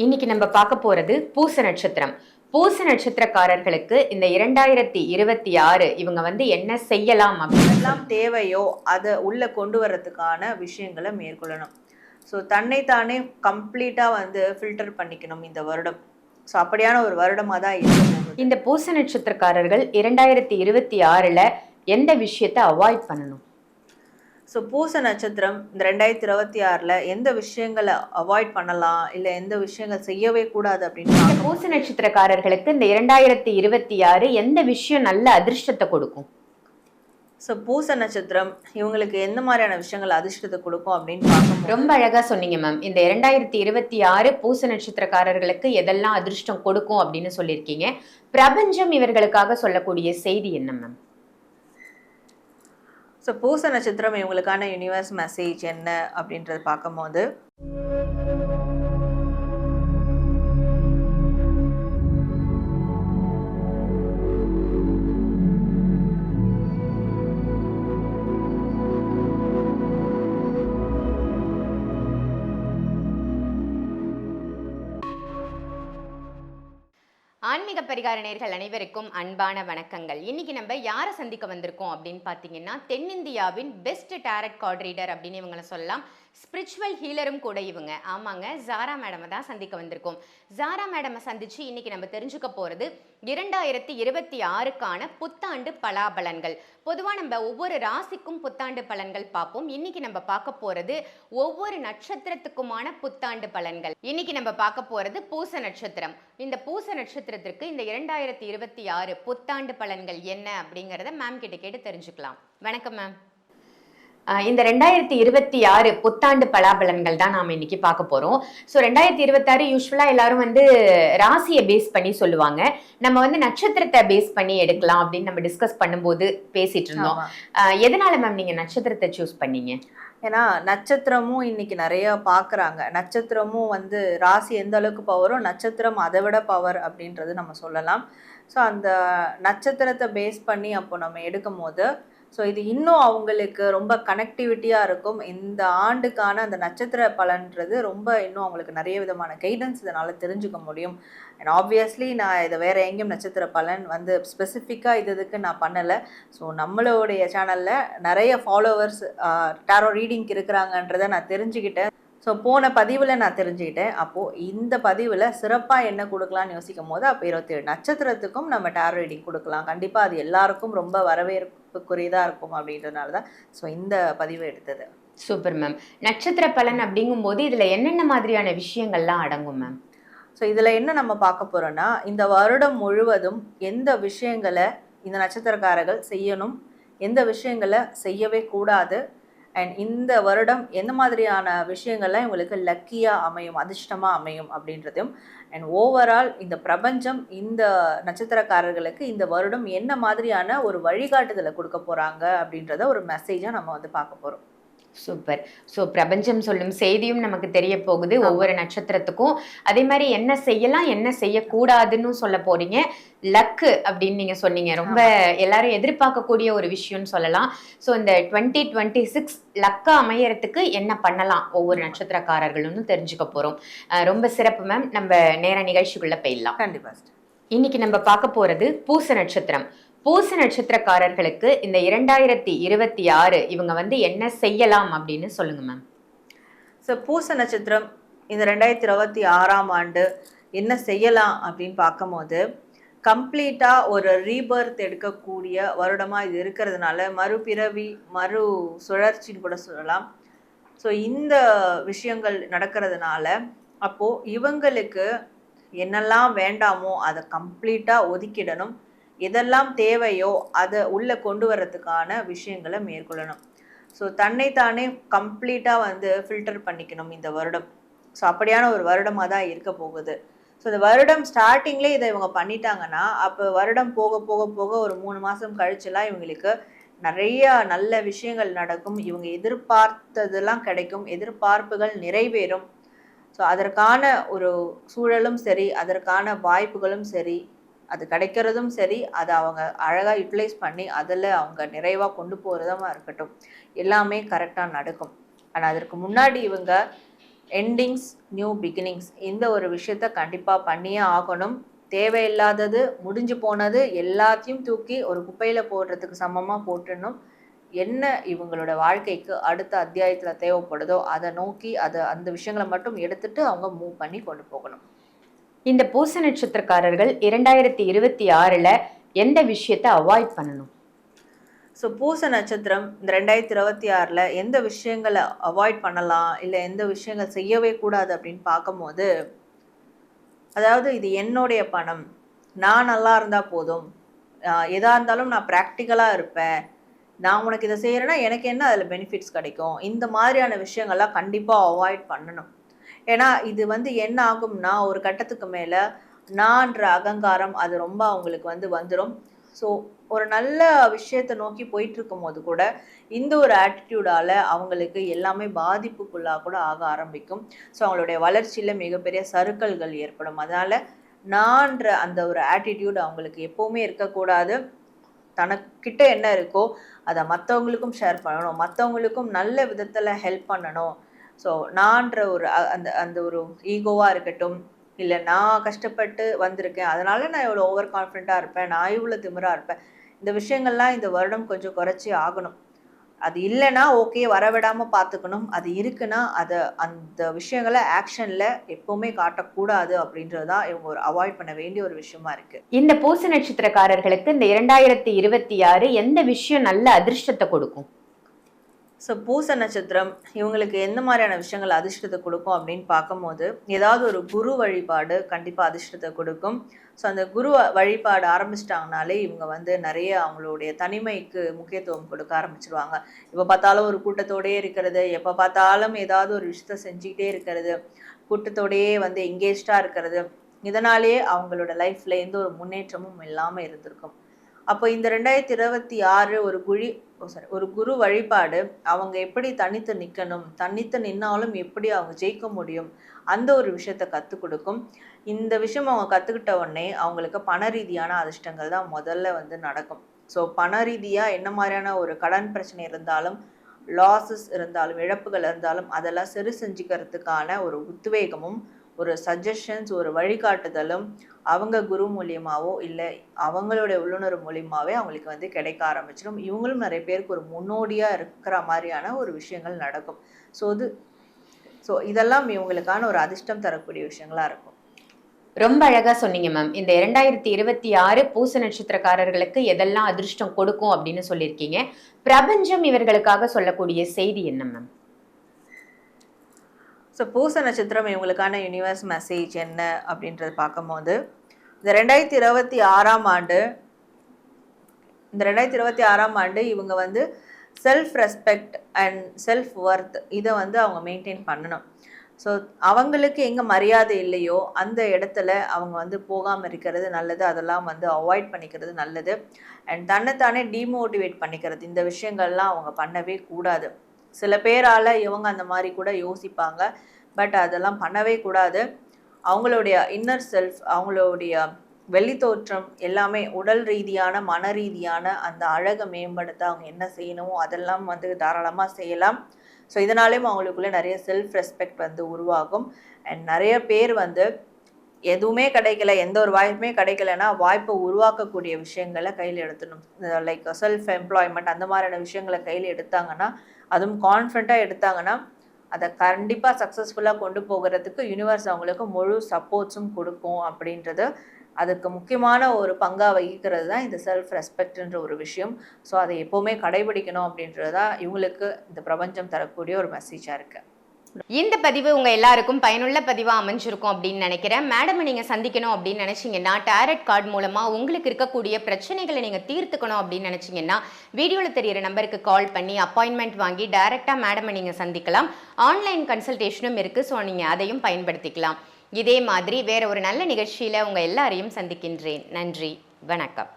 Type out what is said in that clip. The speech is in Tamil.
இன்னைக்கு நம்ம பார்க்க போறது பூச நட்சத்திரம். பூச நட்சத்திரக்காரர்களுக்கு இந்த 2026 இவங்க என்ன செய்யலாம் எல்லாம் தேவையோ அதை உள்ள கொண்டு வரதுக்கான விஷயங்களை மேற்கொள்ளணும். ஸோ தன்னைத்தானே கம்ப்ளீட்டாக ஃபில்டர் பண்ணிக்கணும் இந்த வருடம். ஸோ அப்படியான ஒரு வருடமாக தான் இருக்கும். இந்த பூச நட்சத்திரக்காரர்கள் 2026ல எந்த விஷயத்தை அவாய்ட் பண்ணணும்? ஸோ பூச நட்சத்திரம் இந்த 2026ல் எந்த விஷயங்களை அவாய்ட் பண்ணலாம், இல்லை எந்த விஷயங்கள் செய்யவே கூடாது அப்படின்னு பூச நட்சத்திரக்காரர்களுக்கு இந்த 2026 எந்த விஷயம் நல்ல அதிர்ஷ்டத்தை கொடுக்கும்? ஸோ பூச நட்சத்திரம் இவங்களுக்கு எந்த மாதிரியான விஷயங்கள் அதிர்ஷ்டத்தை கொடுக்கும் அப்படின்னு பார்க்கணும். ரொம்ப அழகா சொன்னீங்க மேம். இந்த 2026 பூச நட்சத்திரக்காரர்களுக்கு எதெல்லாம் அதிர்ஷ்டம் கொடுக்கும் அப்படின்னு சொல்லியிருக்கீங்க. பிரபஞ்சம் இவர்களுக்காக சொல்லக்கூடிய செய்தி என்ன மேம்? ஸோ பூச நட்சத்திரம் இவங்களுக்கான யூனிவர்ஸ் மெசேஜ் என்ன அப்படின்றத பார்க்கும்போது, ஆன்மீக பரிகார நேயர்கள் அனைவருக்கும் அன்பான வணக்கங்கள். இன்னைக்கு நம்ம யாரை சந்திக்க வந்திருக்கோம் அப்படின்னு பார்த்தீங்கன்னா, தென்னிந்தியாவின் பெஸ்ட் டேரட் கார்ட் ரீடர் அப்படின்னு இவங்களை சொல்லலாம். ஸ்பிரிச்சுவல் ஹீலரும் கூட இவங்க. ஆமாங்க, ஜாரா மேடமை தான் சந்திக்க வந்திருக்கோம். ஜாரா மேடமை சந்திச்சு இன்னைக்கு நம்ம தெரிஞ்சுக்க போகிறது 2026க்கான புத்தாண்டு பலாபலன்கள். பொதுவாக நம்ம ஒவ்வொரு ராசிக்கும் புத்தாண்டு பலன்கள் பார்ப்போம். இன்னைக்கு நம்ம பார்க்க போகிறது ஒவ்வொரு நட்சத்திரத்துக்குமான புத்தாண்டு பலன்கள். இன்னைக்கு நம்ம பார்க்க போகிறது பூச நட்சத்திரம். இந்த பூச நட்சத்திரத்திற்கு இந்த 2026 புத்தாண்டு பலன்கள் என்ன அப்படிங்கிறத மேம் கிட்ட கேட்டு தெரிஞ்சுக்கலாம். வணக்கம் மேம். இந்த 2026 புத்தாண்டு பலாபலன்கள் தான் நாம் இன்னைக்கு பார்க்க போறோம். ஸோ 2026 யூஸ்வலா எல்லாரும் ராசியை பேஸ் பண்ணி சொல்லுவாங்க. நம்ம நட்சத்திரத்தை பேஸ் பண்ணி எடுக்கலாம் அப்படின்னு நம்ம டிஸ்கஸ் பண்ணும்போது பேசிட்டு இருந்தோம். எதனால மேம் நீங்க நட்சத்திரத்தை சூஸ் பண்ணீங்க? ஏன்னா நட்சத்திரமும் இன்னைக்கு நிறைய பார்க்குறாங்க. நட்சத்திரமும் ராசி எந்த அளவுக்கு பவரோ நட்சத்திரம் அதை விட பவர் அப்படின்றது நம்ம சொல்லலாம். ஸோ அந்த நட்சத்திரத்தை பேஸ் பண்ணி அப்போ நம்ம எடுக்கும் போது ஸோ இது இன்னும் அவங்களுக்கு ரொம்ப கனெக்டிவிட்டியாக இருக்கும். இந்த ஆண்டுக்கான அந்த நட்சத்திர பலன்றது ரொம்ப இன்னும் அவங்களுக்கு நிறைய விதமான கைடன்ஸ் இதனால் தெரிஞ்சுக்க முடியும். அண்ட் ஆப்வியஸ்லி நான் இதை வேறு எங்கேயும் நட்சத்திர பலன் ஸ்பெசிஃபிக்காக இதுக்கு நான் பண்ணலை. ஸோ நம்மளுடைய சேனலில் நிறைய ஃபாலோவர்ஸ் டாரோ ரீடிங்க்கு இருக்கிறாங்கன்றதை நான் தெரிஞ்சுக்கிட்டேன். ஸோ போன பதிவில் நான் தெரிஞ்சுக்கிட்டேன். அப்போது இந்த பதிவில் சிறப்பாக என்ன கொடுக்கலான்னு யோசிக்கும் போது அப்போ 27 நட்சத்திரத்துக்கும் நம்ம டாரோ ரீடிங் கொடுக்கலாம். கண்டிப்பாக அது எல்லாருக்கும் ரொம்ப வரவேற்புக்குரியதாக இருக்கும் அப்படின்றதுனால தான் ஸோ இந்த பதிவை எடுத்தது. Super ma'am. நட்சத்திர பலன் அப்படிங்கும்போது இதில் என்னென்ன மாதிரியான விஷயங்கள்லாம் அடங்கும் மேம்? ஸோ இதில் என்ன நம்ம பார்க்க போகிறோன்னா, இந்த வருடம் முழுவதும் எந்த விஷயங்களை இந்த நட்சத்திரக்காரர்கள் செய்யணும், எந்த விஷயங்களை செய்யவே கூடாது, அண்ட் இந்த வருடம் எந்த மாதிரியான விஷயங்கள்லாம் இவங்களுக்கு லக்கியாக அமையும், அதிர்ஷ்டமாக அமையும் அப்படின்றதையும், அண்ட் ஓவரால் இந்த பிரபஞ்சம் இந்த நட்சத்திரக்காரர்களுக்கு இந்த வருடம் என்ன மாதிரியான ஒரு வழிகாட்டுதலை கொடுக்க போகிறாங்க அப்படின்றத ஒரு மெசேஜாக நம்ம பார்க்க போகிறோம். சூப்பர். ஸோ பிரபஞ்சம் சொல்லும் செய்தியும் நமக்கு தெரிய போகுது ஒவ்வொரு நட்சத்திரத்துக்கும். அதே மாதிரி என்ன செய்யலாம் என்ன செய்யக்கூடாதுன்னு சொல்ல போறீங்க. லக்கு அப்படின்னு நீங்க சொன்னீங்க. ரொம்ப எல்லாரும் எதிர்பார்க்கக்கூடிய ஒரு விஷயம்னு சொல்லலாம். ஸோ இந்த 2026 லக்கா அமையறதுக்கு என்ன பண்ணலாம் ஒவ்வொரு நட்சத்திரக்காரர்களும் தெரிஞ்சுக்க போறோம். ரொம்ப சிறப்பு மேம். நம்ம நேர நிகழ்ச்சிக்குள்ள போயிடலாம். கண்டிப்பா. இன்னைக்கு நம்ம பார்க்க போறது பூச நட்சத்திரம். பூச நட்சத்திரக்காரர்களுக்கு இந்த 2026 இவங்க என்ன செய்யலாம் அப்படின்னு சொல்லுங்க மேம். ஸோ பூச நட்சத்திரம் இந்த 2026ஆம் ஆண்டு என்ன செய்யலாம் அப்படின்னு பார்க்கும்போது, கம்ப்ளீட்டாக ஒரு ரீபர்த் எடுக்கக்கூடிய வருடமாக இது இருக்கிறதுனால மறுபிறவி மறு சுழற்சின்னு கூட சொல்லலாம். ஸோ இந்த விஷயங்கள் நடக்கிறதுனால அப்போது இவங்களுக்கு என்னெல்லாம் வேண்டாமோ அதை கம்ப்ளீட்டாக ஒதுக்கிடணும். எதெல்லாம் தேவையோ அதை உள்ளே கொண்டு வரதுக்கான விஷயங்களை மேற்கொள்ளணும். ஸோ தன்னைத்தானே கம்ப்ளீட்டாக ஃபில்டர் பண்ணிக்கணும் இந்த வருடம். ஸோ அப்படியான ஒரு வருடமாக தான் இருக்க போகுது. ஸோ இந்த வருடம் ஸ்டார்டிங்லேயே இதை இவங்க பண்ணிட்டாங்கன்னா அப்போ வருடம் போக போக போக ஒரு 3 மாதம் கழிச்சுலாம் இவங்களுக்கு நிறைய நல்ல விஷயங்கள் நடக்கும். இவங்க எதிர்பார்த்ததெல்லாம் கிடைக்கும், எதிர்பார்ப்புகள் நிறைவேறும். ஸோ அதற்கான ஒரு சூழலும் சரி, அதற்கான வாய்ப்புகளும் சரி, அது கிடைக்கிறதும் சரி, அதை அவங்க அழகாக யூட்டிலைஸ் பண்ணி அதில் அவங்க நிறைவாக கொண்டு போகிறதுமா இருக்கட்டும், எல்லாமே கரெக்டாக நடக்கும். ஆனால் அதற்கு முன்னாடி இவங்க எண்டிங்ஸ் நியூ பிகினிங்ஸ் இந்த ஒரு விஷயத்த கண்டிப்பாக பண்ணியே ஆகணும். தேவையில்லாதது முடிஞ்சு போனது எல்லாத்தையும் தூக்கி ஒரு குப்பையில் போடுறதுக்கு சமமாக போட்டுடணும். என்ன இவங்களோட வாழ்க்கைக்கு அடுத்த அத்தியாயத்தில் தேவைப்படுதோ அதை நோக்கி அந்த விஷயங்களை மட்டும் எடுத்துட்டு அவங்க மூவ் பண்ணி கொண்டு போகணும். இந்த பூச நட்சத்திரக்காரர்கள் 2026ல் எந்த விஷயத்தை அவாய்ட் பண்ணணும்? ஸோ பூச நட்சத்திரம் இந்த 2026ல் எந்த விஷயங்களை அவாய்ட் பண்ணலாம், இல்லை எந்த விஷயங்கள் செய்யவே கூடாது அப்படின்னு பார்க்கும்போது, அதாவது இது என்னுடைய பணம், நான் நல்லா இருந்தால் போதும், எதாக இருந்தாலும் நான் ப்ராக்டிக்கலாக இருப்பேன், நான் உனக்கு இதை செய்கிறேன்னா எனக்கு என்ன அதில் பெனிஃபிட்ஸ் கிடைக்கும், இந்த மாதிரியான விஷயங்கள்லாம் கண்டிப்பாக அவாய்ட் பண்ணணும். ஏன்னா இது என்ன ஆகும்னா ஒரு கட்டத்துக்கு மேலே நான்ற அகங்காரம் அது ரொம்ப அவங்களுக்கு வந்துடும். ஸோ ஒரு நல்ல விஷயத்தை நோக்கி போயிட்டு இருக்கும் போது கூட இந்த ஒரு ஆட்டிடியூடால் அவங்களுக்கு எல்லாமே பாதிப்புக்குள்ளாக கூட ஆக ஆரம்பிக்கும். ஸோ அவங்களுடைய வளர்ச்சியில் மிகப்பெரிய சறுக்கல்கள் ஏற்படும். அதனால் நான்ற அந்த ஒரு ஆட்டிடியூட் அவங்களுக்கு எப்போவுமே இருக்கக்கூடாது. தனக்கிட்ட என்ன இருக்கோ அதை மற்றவங்களுக்கும் ஷேர் பண்ணணும், மற்றவங்களுக்கும் நல்ல விதத்தில் ஹெல்ப் பண்ணணும். ஸோ நான்ற ஒரு அந்த ஒரு ஈகோவாக இருக்கட்டும், இல்லை நான் கஷ்டப்பட்டு வந்திருக்கேன் அதனால நான் இவ்வளோ ஓவர் கான்ஃபிடென்ட்டாக இருப்பேன், நான் இவ்வளோ திமிராக இருப்பேன், இந்த விஷயங்கள்லாம் இந்த வருடம் கொஞ்சம் குறைச்சி ஆகணும். அது இல்லைன்னா ஓகே, வரவிடாமல் பார்த்துக்கணும். அது இருக்குன்னா அந்த விஷயங்களை ஆக்ஷனில் எப்போவுமே காட்டக்கூடாது அப்படின்றது தான் இவங்க ஒரு அவாய்ட் பண்ண வேண்டிய ஒரு விஷயமா இருக்குது. இந்த பூச நட்சத்திரக்காரர்களுக்கு இந்த 2026 எந்த விஷயம் நல்ல அதிர்ஷ்டத்தை கொடுக்கும்? ஸோ பூச நட்சத்திரம் இவங்களுக்கு எந்த மாதிரியான விஷயங்கள் அதிர்ஷ்டத்தை கொடுக்கும் அப்படின்னு பார்க்கும்போது, ஏதாவது ஒரு குரு வழிபாடு கண்டிப்பாக அதிர்ஷ்டத்தை கொடுக்கும். ஸோ அந்த குரு வழிபாடு ஆரம்பிச்சிட்டாங்கனாலே இவங்க நிறைய அவங்களுடைய தனிமைக்கு முக்கியத்துவம் கொடுக்க ஆரம்பிச்சிருவாங்க. எப்போ பார்த்தாலும் ஒரு கூட்டத்தோடையே இருக்கிறது, எப்போ பார்த்தாலும் ஏதாவது ஒரு விஷயத்த செஞ்சுக்கிட்டே இருக்கிறது, கூட்டத்தோடையே எங்கேஜ்டாக இருக்கிறது, இதனாலேயே அவங்களோட லைஃப்பில் எந்த ஒரு முன்னேற்றமும் இல்லாமல் இருந்திருக்கும். அப்போ இந்த 2026 ஒரு குரு வழிபாடு அவங்க எப்படி தனித்து நிற்கணும், தனித்து நின்னாலும் எப்படி அவங்க ஜெயிக்க முடியும், அந்த ஒரு விஷயத்த கற்றுக் கொடுக்கும். இந்த விஷயம் அவங்க கற்றுக்கிட்ட உடனே அவங்களுக்கு பண ரீதியான அதிர்ஷ்டங்கள் தான் முதல்ல நடக்கும். ஸோ பண ரீதியாக என்ன மாதிரியான ஒரு கடன் பிரச்சனை இருந்தாலும், லாஸஸ் இருந்தாலும், இழப்புகள் இருந்தாலும் அதெல்லாம் சரி செஞ்சுக்கிறதுக்கான ஒரு உத்வேகமும் ஒரு சஜஷன்ஸ் ஒரு வழிகாட்டுதலும் அவங்க குரு மூலியமாவோ இல்லை அவங்களுடைய உள்ளுணர்வு மூலியமாவே அவங்களுக்கு கிடைக்க ஆரம்பிச்சிடும். இவங்களும் நிறைய பேருக்கு ஒரு முன்னோடியாக இருக்கிற மாதிரியான ஒரு விஷயங்கள் நடக்கும். ஸோ இதெல்லாம் இவங்களுக்கான ஒரு அதிர்ஷ்டம் தரக்கூடிய விஷயங்களா இருக்கும். ரொம்ப அழகா சொன்னீங்க மேம். இந்த 2026 பூச நட்சத்திரக்காரர்களுக்கு எதெல்லாம் அதிர்ஷ்டம் கொடுக்கும் அப்படின்னு சொல்லியிருக்கீங்க. பிரபஞ்சம் இவர்களுக்காக சொல்லக்கூடிய செய்தி என்ன மேம்? ஸோ பூச நட்சத்திரம் இவங்களுக்கான யூனிவர்ஸ் மெசேஜ் என்ன அப்படின்றது பார்க்கும்போது, இந்த 2026ஆம் ஆண்டு இவங்க self respect and self worth இதை அவங்க மெயின்டைன் பண்ணணும். ஸோ அவங்களுக்கு எங்கே மரியாதை இல்லையோ அந்த இடத்துல அவங்க போகாமல் இருக்கிறது நல்லது. அதெல்லாம் அவாய்ட் பண்ணிக்கிறது நல்லது. அண்ட் தன்னைத்தானே டிமோட்டிவேட் பண்ணிக்கிறது, இந்த விஷயங்கள்லாம் அவங்க பண்ணவே கூடாது. சில பேரால் இவங்க அந்த மாதிரி கூட யோசிப்பாங்க, பட் அதெல்லாம் பண்ணவே கூடாது. அவங்களுடைய இன்னர் செல்ஃப், அவங்களுடைய வெளித்தோற்றம் எல்லாமே உடல் ரீதியான மன ரீதியான அந்த அழகை மேம்படுத்த அவங்க என்ன செய்யணுமோ அதெல்லாம் தாராளமாக செய்யலாம். ஸோ இதனாலேயும் அவங்களுக்குள்ளே நிறைய செல்ஃப் ரெஸ்பெக்ட் உருவாகும். அண்ட் நிறைய பேர் எதுவுமே கிடைக்கல, எந்த ஒரு வாய்ப்புமே கிடைக்கலன்னா வாய்ப்பை உருவாக்கக்கூடிய விஷயங்களை கையில் எடுத்துடணும். லைக் செல்ஃப் எம்ப்ளாய்மெண்ட் அந்த மாதிரியான விஷயங்களை கையில் எடுத்தாங்கன்னா, அதுவும் கான்ஃபிடண்ட்டாக எடுத்தாங்கன்னா அதை கண்டிப்பாக சக்ஸஸ்ஃபுல்லாக கொண்டு போகிறதுக்கு யூனிவர்ஸ் அவங்களுக்கு முழு சப்போர்ட்ஸும் கொடுக்கும். அப்படின்றது அதுக்கு முக்கியமான ஒரு பங்காக வகிக்கிறது தான் இந்த செல்ஃப் ரெஸ்பெக்ட்ன்ற ஒரு விஷயம். ஸோ அதை எப்போவுமே கடைபிடிக்கணும் அப்படின்றது தான் இவங்களுக்கு இந்த பிரபஞ்சம் தரக்கூடிய ஒரு மெசேஜாக இருக்குது. இந்த பதிவு உங்க எல்லாருக்கும் பயனுள்ள பதிவா அமைஞ்சிருக்கும் அப்படின்னு நினைக்கிறேன். மேடம் நீங்க சந்திக்கணும் அப்படின்னு நினைச்சீங்கன்னா, டாரட் கார்டு மூலமா உங்களுக்கு இருக்கக்கூடிய பிரச்சனைகளை நீங்க தீர்த்துக்கணும் அப்படின்னு நினைச்சீங்கன்னா, வீடியோல தெரியிற நம்பருக்கு கால் பண்ணி அப்பாயின்மெண்ட் வாங்கி டைரக்டா மேடம் நீங்க சந்திக்கலாம். ஆன்லைன் கன்சல்டேஷனும் இருக்கு. ஸோ நீங்க அதையும் பயன்படுத்திக்கலாம். இதே மாதிரி வேற ஒரு நல்ல நிகழ்ச்சியில உங்க எல்லாரையும் சந்திக்கின்றேன். நன்றி, வணக்கம்.